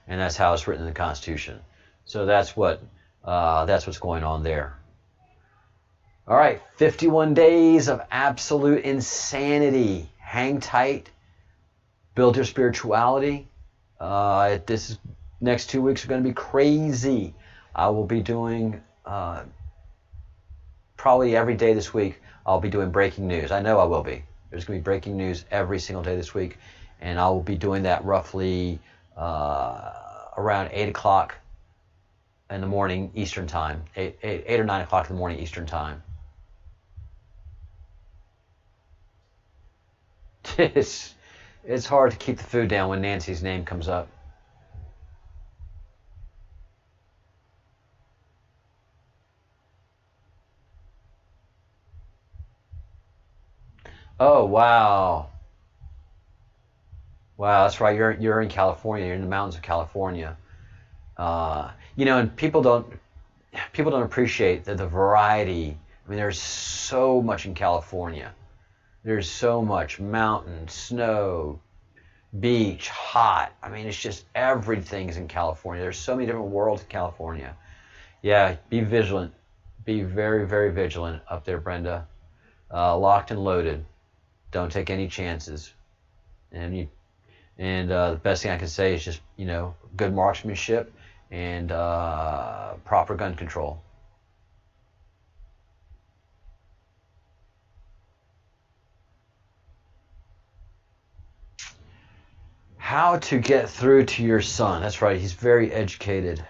and that's how it's written in the Constitution. So that's what's going on there. All right, 51 days of absolute insanity. Hang tight. Build your spirituality. Next 2 weeks are going to be crazy. I will be doing probably every day this week. I'll be doing breaking news. I know I will be. There's going to be breaking news every single day this week, and I will be doing that roughly around 8 o'clock in the morning Eastern time, 8 or 9 o'clock in the morning Eastern time. It's hard to keep the food down when Nancy's name comes up. Oh, wow. Wow, that's right. You're in California. You're in the mountains of California. And people don't appreciate the variety. I mean, there's so much in California. There's so much mountain, snow, beach, hot. I mean, it's just everything's in California. There's so many different worlds in California. Yeah, be vigilant. Be very, very vigilant up there, Brenda. Locked and loaded. Don't take any chances. And the best thing I can say is just, good marksmanship and proper gun control. How to get through to your son. That's right, he's very educated.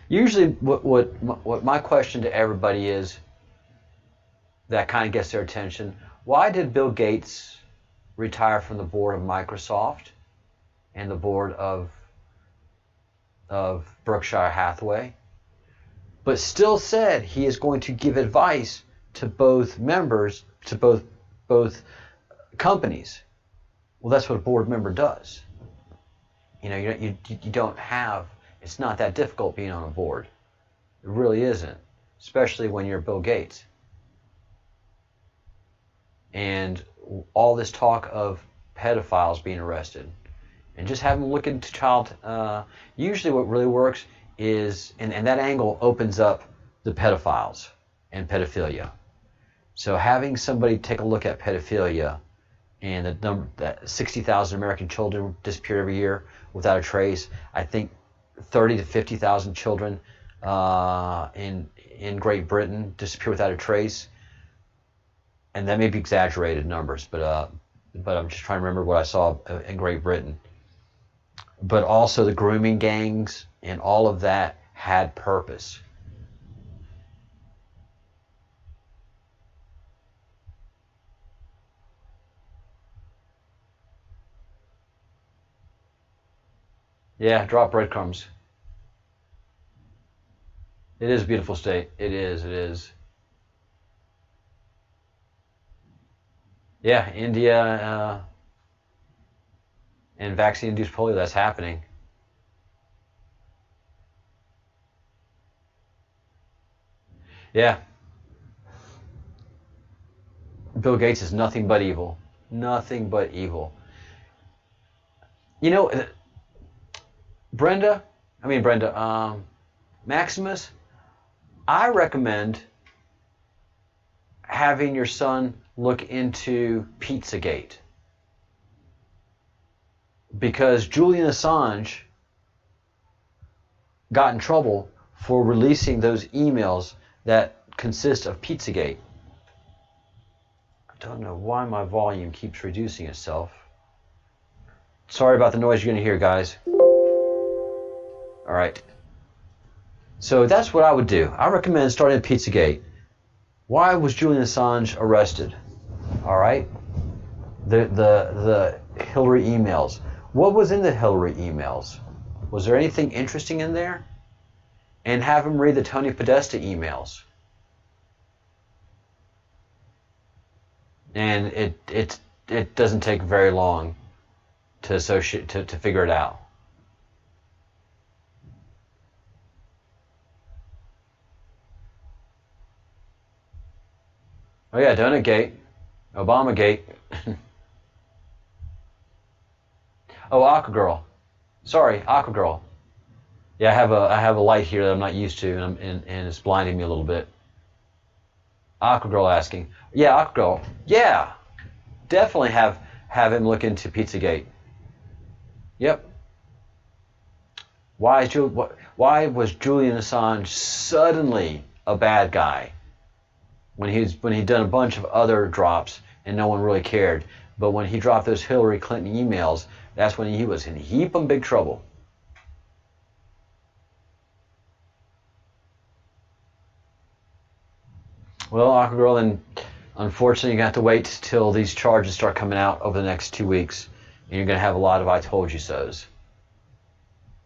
Usually what my question to everybody is that kind of gets their attention, why did Bill Gates retire from the board of Microsoft and the board of Berkshire Hathaway, but still said he is going to give advice to both members, to both companies? Well, that's what a board member does. You don't have, it's not that difficult being on a board. It really isn't, especially when you're Bill Gates. And all this talk of pedophiles being arrested, and just have them look into child. Usually, what really works is, and that angle opens up the pedophiles and pedophilia. So having somebody take a look at pedophilia and the number that 60,000 American children disappear every year without a trace. I think 30 to 50,000 children in Great Britain disappear without a trace, and that may be exaggerated numbers, but I'm just trying to remember what I saw in Great Britain. But also the grooming gangs and all of that had purpose. Yeah, drop breadcrumbs. It is a beautiful state. It is. Yeah, India and vaccine-induced polio, that's happening. Yeah. Bill Gates is nothing but evil. Nothing but evil. You know, Maximus, I recommend having your son look into Pizzagate. Because Julian Assange got in trouble for releasing those emails that consist of Pizzagate. I don't know why my volume keeps reducing itself. Sorry about the noise you're going to hear, guys. All right. So that's what I would do. I recommend starting at Pizzagate. Why was Julian Assange arrested? All right. The Hillary emails. What was in the Hillary emails? Was there anything interesting in there? And have him read the Tony Podesta emails. And it doesn't take very long to figure it out. Oh yeah, Donutgate, Obamagate. Oh, Aquagirl. Sorry, Aquagirl. Yeah, I have a light here that I'm not used to, and it's blinding me a little bit. Aquagirl asking. Yeah, Aquagirl. Yeah, definitely have him look into Pizzagate. Yep. Why was Julian Assange suddenly a bad guy when he'd done a bunch of other drops and no one really cared? But when he dropped those Hillary Clinton emails, that's when he was in heaping big trouble. Well, Aquagirl, then unfortunately you're going to have to wait till these charges start coming out over the next 2 weeks, and you're going to have a lot of I told you so's.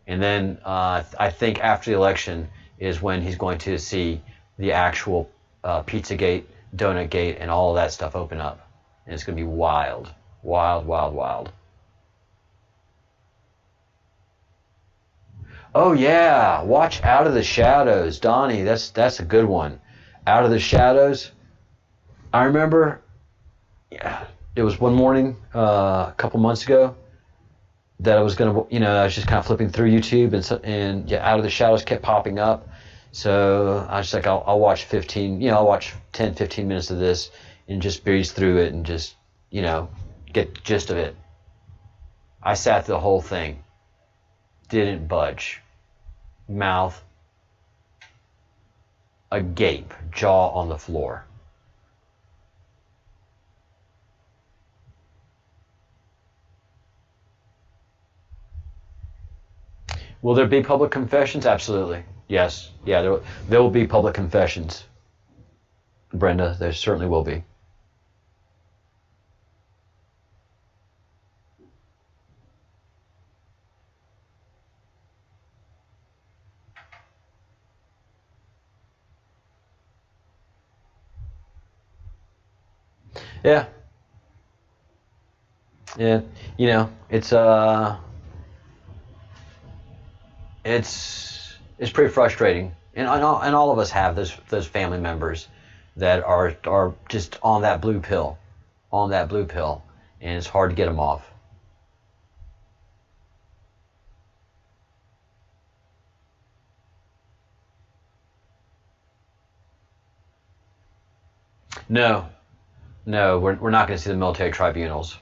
And then I think after the election is when he's going to see the actual Pizzagate, Donutgate, and all of that stuff open up. And it's going to be wild. Wild, wild, wild. Oh yeah, watch Out of the Shadows. Donnie, that's a good one. Out of the Shadows. I remember, yeah, it was one morning a couple months ago that I was gonna, I was just kind of flipping through YouTube, and yeah, Out of the Shadows kept popping up. So I was like, I'll watch 10, 15 minutes of this and just breeze through it and just, get the gist of it. I sat through the whole thing. Didn't budge. Mouth agape, jaw on the floor. Will there be public confessions? Absolutely. Yes. Yeah, there will be public confessions. Brenda, there certainly will be. Yeah. Yeah. It's pretty frustrating, and all of us have those family members that are just on that blue pill, and it's hard to get them off. No, we're not going to see the military tribunals.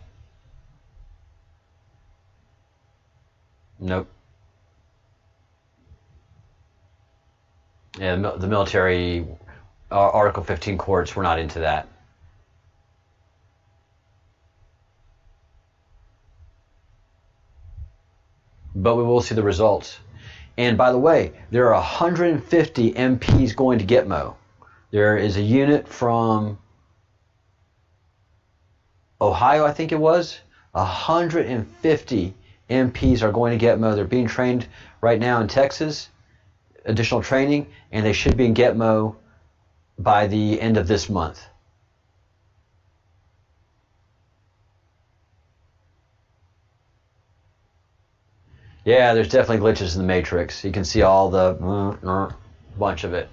Nope. Yeah, the military Article 15 courts, we're not into that. But we will see the results. And by the way, there are 150 MPs going to Gitmo. There is a unit from Ohio, I think it was. 150 MPs are going to Gitmo. They're being trained right now in Texas, additional training, and they should be in Gitmo by the end of this month. Yeah, there's definitely glitches in the matrix. You can see all the bunch of it.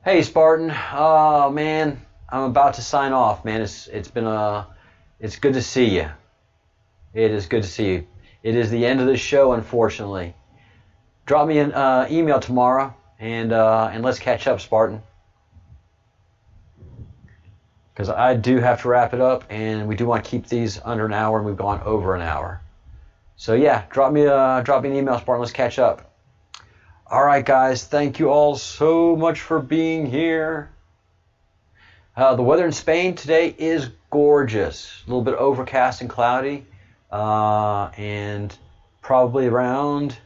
Hey Spartan, oh man, I'm about to sign off, man. It's good to see you. It is good to see you. It is the end of the show, unfortunately. Drop me an email tomorrow, and let's catch up, Spartan. Because I do have to wrap it up, and we do want to keep these under an hour, and we've gone over an hour. So yeah, drop me an email, Spartan. Let's catch up. All right, guys. Thank you all so much for being here. The weather in Spain today is gorgeous. A little bit overcast and cloudy, and probably around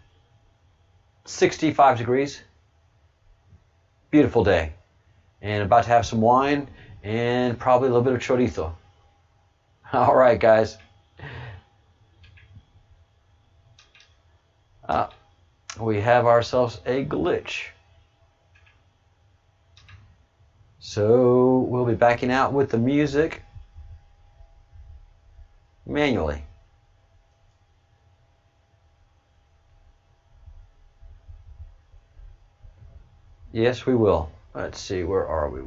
65 degrees. Beautiful day. And about to have some wine and probably a little bit of chorizo. All right, guys. We have ourselves a glitch. So we'll be backing out with the music manually. Yes, we will. Let's see, where are we?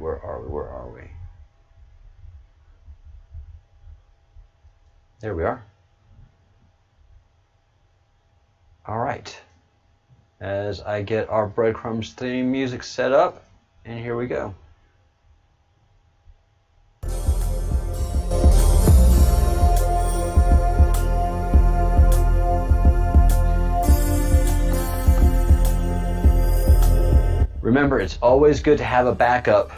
There we are. All right. As I get our Breadcrumbs theme music set up, and here we go. Remember, it's always good to have a backup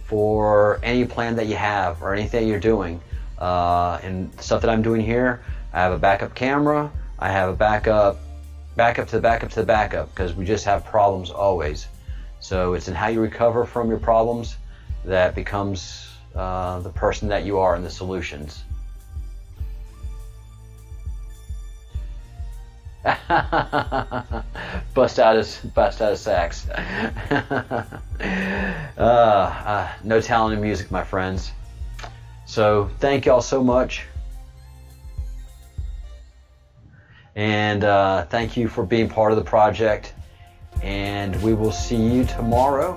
for any plan that you have or anything you're doing. And stuff that I'm doing here, I have a backup camera, I have a backup to the backup to the backup, because we just have problems always. So it's in how you recover from your problems that becomes the person that you are and the solutions. Bust out his sax. No talent in music, my friends. So thank y'all so much. And thank you for being part of the project. And we will see you tomorrow.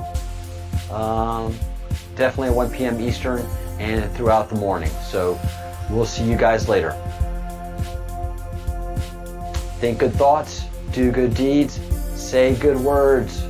Definitely at 1 p.m. Eastern and throughout the morning. So we'll see you guys later. Think good thoughts, do good deeds, say good words.